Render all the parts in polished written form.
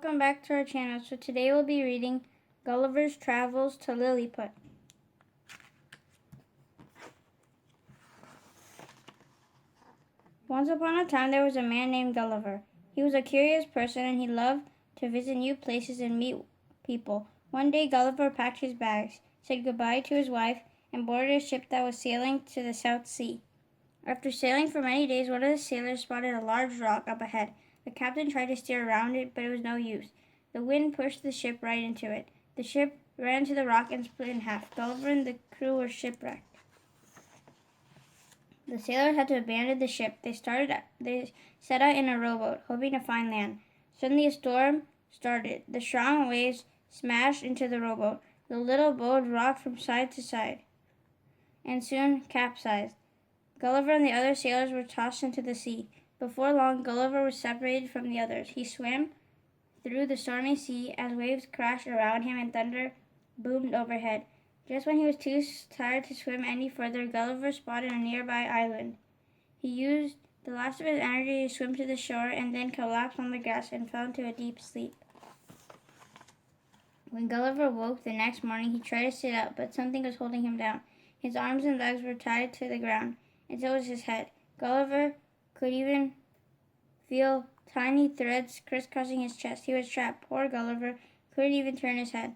welcome back to our channel. So today we'll be reading Gulliver's Travels to Lilliput. Once upon a time there was a man named Gulliver. He was a curious person and he loved to visit new places and meet people. One day Gulliver packed his bags, said goodbye to his wife, and boarded a ship that was sailing to the South Sea. After sailing for many days, one of the sailors spotted a large rock up ahead. The captain tried to steer around it, but it was no use. The wind pushed the ship right into it. The ship ran into the rock and split in half. Gulliver and the crew were shipwrecked. The sailors had to abandon the ship. They set out in a rowboat, hoping to find land. Suddenly a storm started. The strong waves smashed into the rowboat. The little boat rocked from side to side and soon capsized. Gulliver and the other sailors were tossed into the sea. Before long, Gulliver was separated from the others. He swam through the stormy sea as waves crashed around him and thunder boomed overhead. Just when he was too tired to swim any further, Gulliver spotted a nearby island. He used the last of his energy to swim to the shore and then collapsed on the grass and fell into a deep sleep. When Gulliver woke the next morning, he tried to sit up, but something was holding him down. His arms and legs were tied to the ground, and so was his head. Gulliver could even feel tiny threads crisscrossing his chest. He was trapped. Poor Gulliver couldn't even turn his head.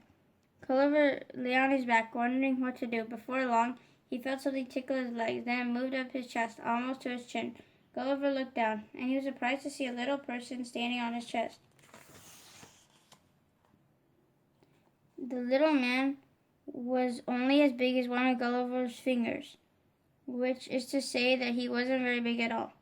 Gulliver lay on his back, wondering what to do. Before long, he felt something tickle his legs. Then it moved up his chest, almost to his chin. Gulliver looked down, and he was surprised to see a little person standing on his chest. The little man was only as big as one of Gulliver's fingers, which is to say that he wasn't very big at all.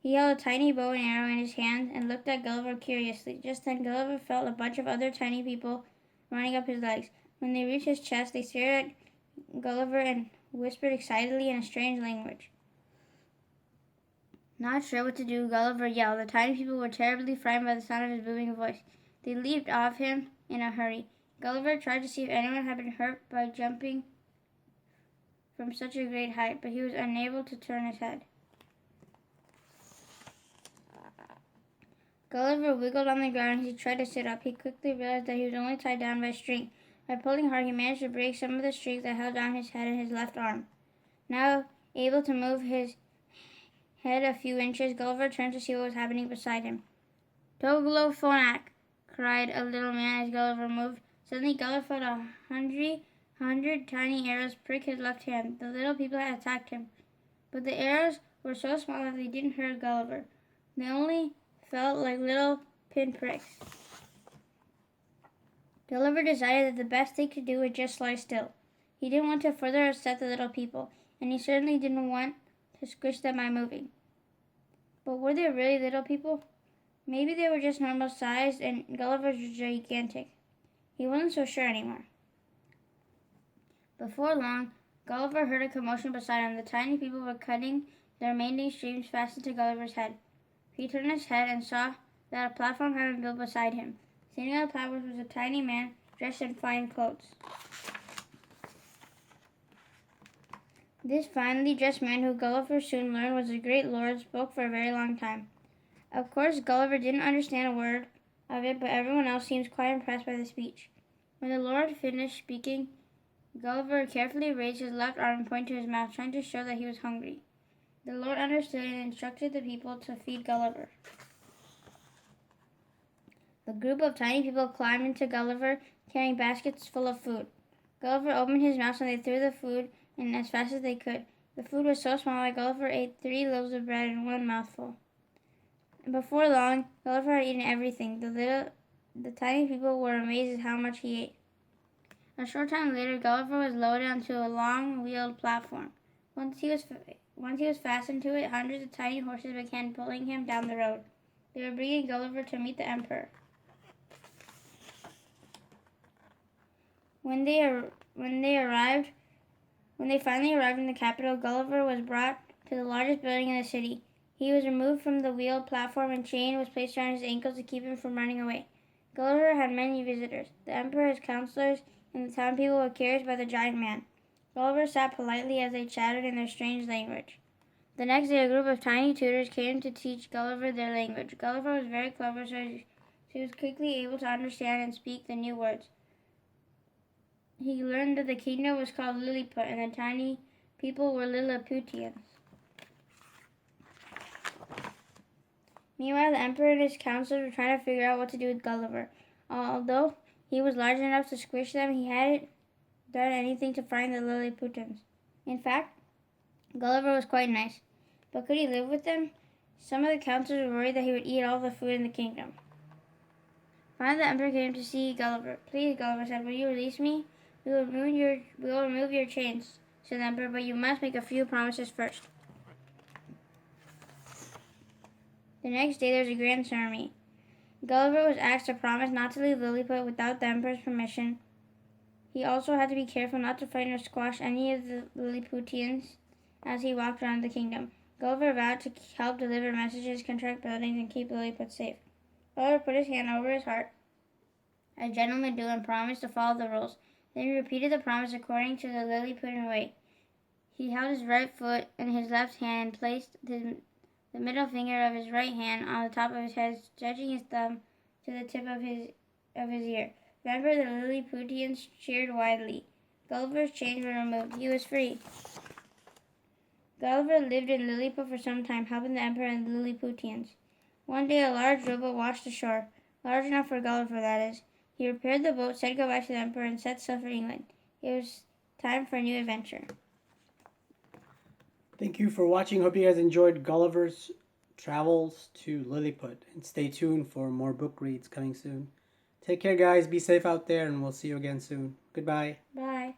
He held a tiny bow and arrow in his hand and looked at Gulliver curiously. Just then Gulliver felt a bunch of other tiny people running up his legs. When they reached his chest, they stared at Gulliver and whispered excitedly in a strange language. Not sure what to do, Gulliver yelled. The tiny people were terribly frightened by the sound of his booming voice. They leaped off him in a hurry. Gulliver tried to see if anyone had been hurt by jumping from such a great height, but he was unable to turn his head. Gulliver wiggled on the ground as he tried to sit up. He quickly realized that he was only tied down by a string. By pulling hard, he managed to break some of the strings that held down his head and his left arm. Now able to move his head a few inches, Gulliver turned to see what was happening beside him. "Toglophonac!" cried a little man as Gulliver moved. Suddenly Gulliver felt 100 tiny arrows prick his left hand. The little people had attacked him, but the arrows were so small that they didn't hurt Gulliver. They only felt like little pinpricks. Gulliver decided that the best thing to do was just lie still. He didn't want to further upset the little people, and he certainly didn't want to squish them by moving. But were they really little people? Maybe they were just normal sized and Gulliver was gigantic. He wasn't so sure anymore. Before long, Gulliver heard a commotion beside him. The tiny people were cutting the remaining strings fastened to Gulliver's head. He turned his head and saw that a platform had been built beside him. Standing on the platform was a tiny man dressed in fine clothes. This finely dressed man, who Gulliver soon learned was a great lord, spoke for a very long time. Of course, Gulliver didn't understand a word of it, but everyone else seemed quite impressed by the speech. When the lord finished speaking, Gulliver carefully raised his left arm and pointed to his mouth, trying to show that he was hungry. The lord understood and instructed the people to feed Gulliver. The group of tiny people climbed into Gulliver, carrying baskets full of food. Gulliver opened his mouth and they threw the food in as fast as they could. The food was so small that Gulliver ate 3 loaves of bread in one mouthful. And before long, Gulliver had eaten everything. The tiny people were amazed at how much he ate. A short time later, Gulliver was loaded onto a long-wheeled platform. Once he was fastened to it, hundreds of tiny horses began pulling him down the road. They were bringing Gulliver to meet the emperor. When they finally arrived in the capital, Gulliver was brought to the largest building in the city. He was removed from the wheeled platform and chain was placed around his ankles to keep him from running away. Gulliver had many visitors. The emperor, his counselors, and the town people were curious by the giant man. Gulliver sat politely as they chatted in their strange language. The next day, a group of tiny tutors came to teach Gulliver their language. Gulliver was very clever, so so he was quickly able to understand and speak the new words. He learned that the kingdom was called Lilliput and the tiny people were Lilliputians. Meanwhile, the emperor and his counselors were trying to figure out what to do with Gulliver. Although he was large enough to squish them, he hadn't done anything to frighten the Lilliputians. In fact, Gulliver was quite nice, but could he live with them? Some of the counselors were worried that he would eat all the food in the kingdom. Finally, the emperor came to see Gulliver. "Please," Gulliver said, "will you release me? We will remove your chains," said the emperor, "but you must make a few promises first." The next day there was a grand ceremony. Gulliver was asked to promise not to leave Lilliput without the emperor's permission. He also had to be careful not to frighten or squash any of the Lilliputians as he walked around the kingdom. Gulliver vowed to help deliver messages, construct buildings, and keep Lilliput safe. Gulliver put his hand over his heart, as gentlemen do, and promised to follow the rules. Then he repeated the promise according to the Lilliputian way. He held his right foot in his left hand and placed the middle finger of his right hand on the top of his head, stretching his thumb to the tip of his ear. Remember, the Lilliputians cheered widely. Gulliver's chains were removed. He was free. Gulliver lived in Lilliput for some time, helping the emperor and the Lilliputians. One day, a large rowboat washed ashore, large enough for Gulliver, that is. He repaired the boat, said goodbye to the emperor, and set sail for England. It was time for a new adventure. Thank you for watching. Hope you guys enjoyed Gulliver's travels to Lilliput. And stay tuned for more book reads coming soon. Take care, guys. Be safe out there, and we'll see you again soon. Goodbye. Bye.